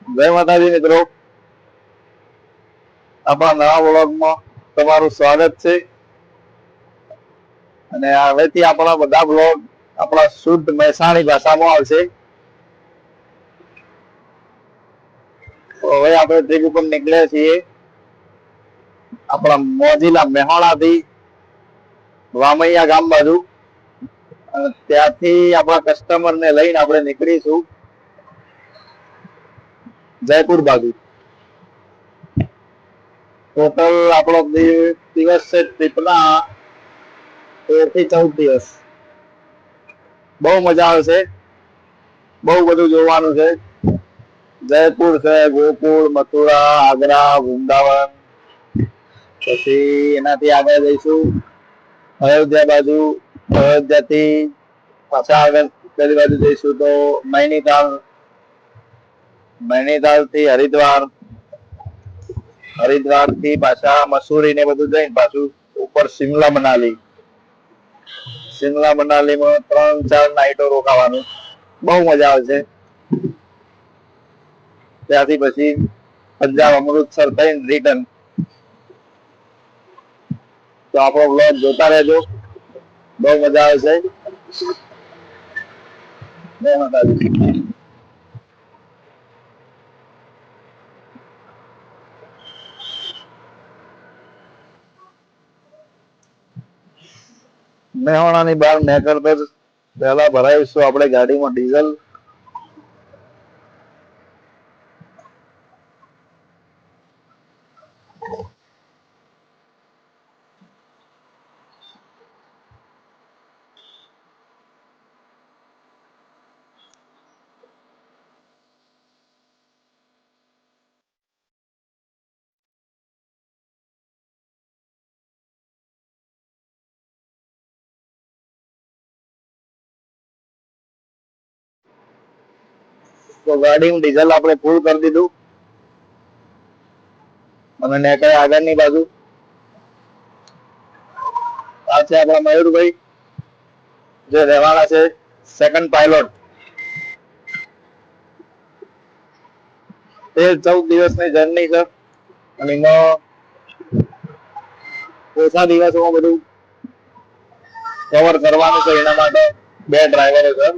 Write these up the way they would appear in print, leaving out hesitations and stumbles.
જય માતાજી મિત્રો, આપણા નવા વ્લોગમાં તમારું સ્વાગત છે. અને હવેથી આપણા બધા વ્લોગ આપણા શુદ્ધ મહેસાણી ભાષામાં આવશે. તો હવે આપણે ટ્રીપ ઉપર નીકળ્યા છીએ આપણા મોજીલા મેહોણાથી વામૈયા ગામ બાજુ. અને ત્યાંથી આપણા કસ્ટમરને લઈને આપણે નીકળીશું જયપુર બાજુ. ટોટલ આપણો દિવસ છે ટ્રીપના 13 થી 14 દિવસ. બહુ મજા આવશે, બહુ બધું જોવાનું છે. જયપુર છે, ગોકુળ, મથુરા, આગ્રા, વૃંદાવન. પછી એનાથી આગળ જઈશું અયોધ્યા બાજુ. અયોધ્યાથી પાછા આગળ પેલી બાજુ જઈશું તો નૈનીતાલ. નૈનીતાલ થી હરિદ્વાર. હરિદ્વાર થી પાછા મસૂરી ને બધું જઈને પાછું ઉપર શિમલા મનાલી. શિમલા મનાલીમાં 3-4 નાઈટો રોકાવાનું. બહુ મજા આવશે. ત્યાંથી પછી પંજાબ અમૃતસર થઈને રિટર્ન. તો આપણો બ્લોગ જોતા રહેજો, બહુ મજા આવશે. જય માતાજી. મેહોણાની બહાર નીકળતા પહેલા ભરાઈશું આપણે ગાડીમાં ડીઝલ. તો ગાડીમાં ડીઝલ આપણે ફૂલ કરી દીધું અને નીકળ્યા આગળની બાજુ. આ છે આપણા મયુરભાઈ, જે રહેવાના છે સેકન્ડ પાયલોટ. 13-14 દિવસની જર્ની છે અને એમાં ઓછા દિવસોમાં બધું કવર કરવાનું છે. એના માટે 2 ડ્રાઈવરો છે.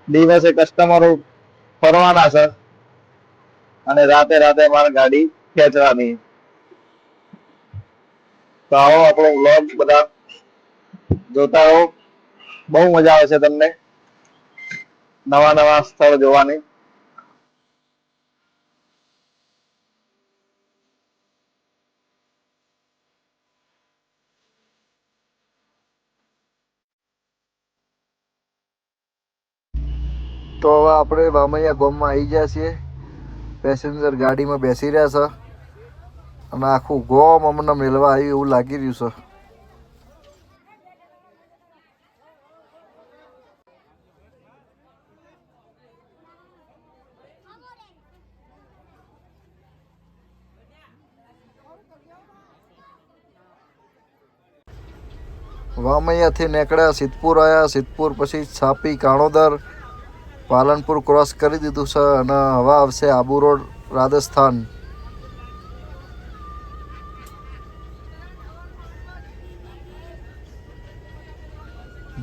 દિવસે કસ્ટમરો ફરવાના છે અને રાતે મારે ગાડી ખેંચવાની. તો આવો આપણો વ્લોગ બધા જોતા રહો, બહુ મજા આવશે તમને નવા સ્થળ જોવાની. તો હવે આપણે વામૈયા ગામમાં આવી ગયા છીએ. પેસેન્જર ગાડીમાં બેસી રહ્યા છે અને આખું ગોમ અમને મેળવા આવ્યું એવું લાગી રહ્યું છે. વામૈયાથી નીકળ્યા, સિદ્ધપુર આવ્યા. સિદ્ધપુર પછી છાપી, કાણોદર, પાલનપુર ક્રોસ કરી દીધું છે અને હવે આવશે આબુ રોડ, રાજસ્થાન.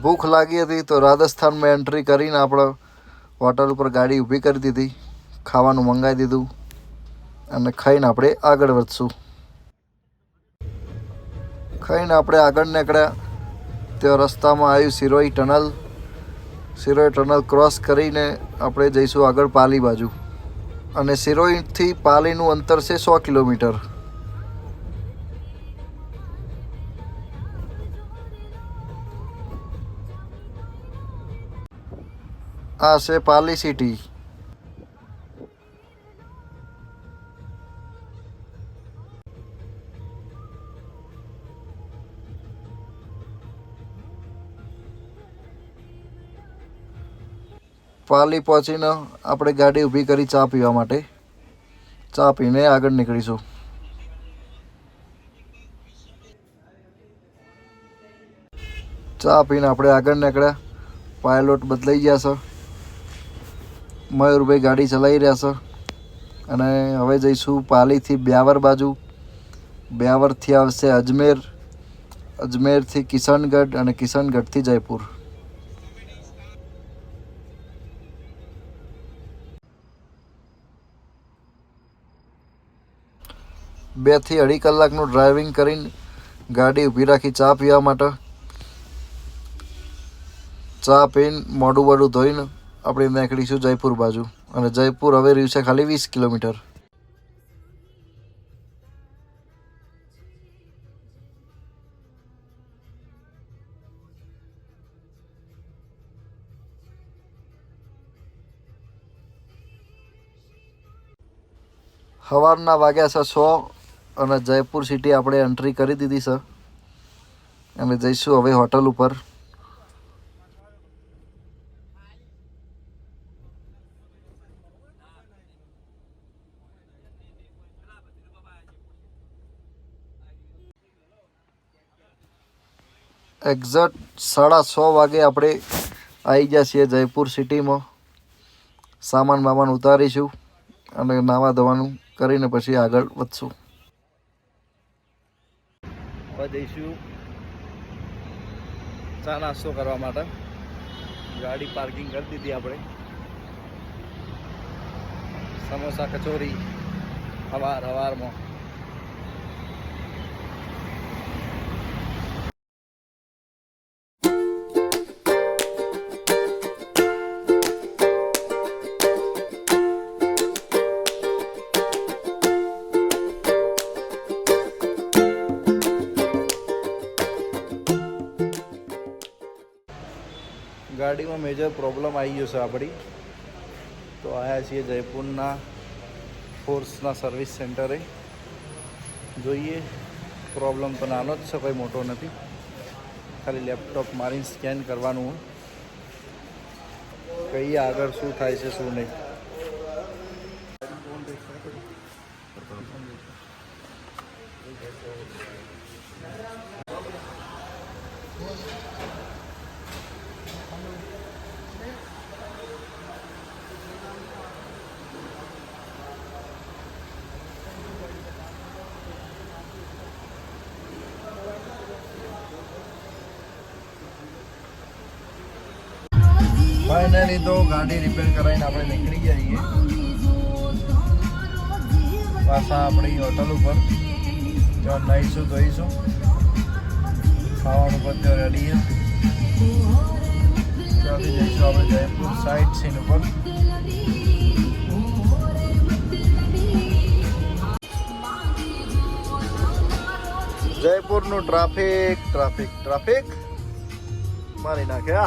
ભૂખ લાગી હતી તો રાજસ્થાનમાં એન્ટ્રી કરીને આપણે હોટલ ઉપર ગાડી ઊભી કરી દીધી, ખાવાનું મંગાવી દીધું અને ખાઈને આપણે આગળ વધશું. ખાઈને આપણે આગળ નીકળ્યા. ત્યાં રસ્તામાં આવ્યું Siroi tunnel. Siroi tunnel cross કરીને આપણે જઈશું આગળ પાલી બાજુ. અને સિરોઈથી પાલીનું અંતર છે 100 કિલોમીટર. આ છે પાલી સિટી. પાલી પહોંચીને આપણે ગાડી ઊભી કરી ચા પીવા માટે. ચા પીને આગળ નીકળીશું. ચા પીને આપણે આગળ નીકળ્યા. પાયલોટ બદલાઈ ગયા છે. મયુરભાઈ ગાડી ચલાવી રહ્યા છે અને હવે જઈશું પાલીથી બ્યાવર બાજુ. બ્યાવરથી આવશે અજમેર, અજમેરથી કિશનગઢ અને કિશનગઢથી જયપુર. બે થી અઢી કલાકનું ડ્રાઇવિંગ કરીને ગાડી ઊભી રાખી ચા પીવા માટે. ચા પીને મોઢું બોઢું ધોઈને આપણે નીકળીશું જયપુર બાજુ. અને જયપુર હવે રહ્યું છે ખાલી 20 કિલોમીટર. સવારના વાગ્યા છે 100 અને જયપુર સિટી આપણે એન્ટ્રી કરી દીધી છે અને જઈશું હવે હોટલ ઉપર. એક્ઝેક્ટ 6:30 વાગે આપણે આવી ગયા છીએ જયપુર સિટીમાં. સામાન બામાન ઉતારીશું અને નાવા ધોવાનું કરીને પછી આગળ વધશું. હવે જઈશું ચા નાસ્તો કરવા માટે. ગાડી પાર્કિંગ કરી દીધી આપણે. સમોસા કચોરી સવારમાં. ગાડીમાં મેજર પ્રોબ્લેમ આવી ગયો છે આપણી. તો આવ્યા છીએ જયપુરના ફોર્સના સર્વિસ સેન્ટરે. જોઈએ, પ્રોબ્લેમ તો નાનો જ છે, કોઈ મોટો નથી. ખાલી લેપટોપ મારીને સ્કેન કરવાનું. કહીએ આગળ શું થાય છે શું નહીં. ફાઇનલી તો ગાડી રિપેર કરાવીને આપણે નીકળી ગયા છીએ પાછા આપણી હોટલ ઉપર. ત્યાં નાહીશું ધોઈશું. ખાવાનું પણ ત્યાં રેડી છે. ત્યાંથી જઈશું આપણે જયપુર સાઇટ સીન ઉપર. જયપુરનું ટ્રાફિક મારી નાખે.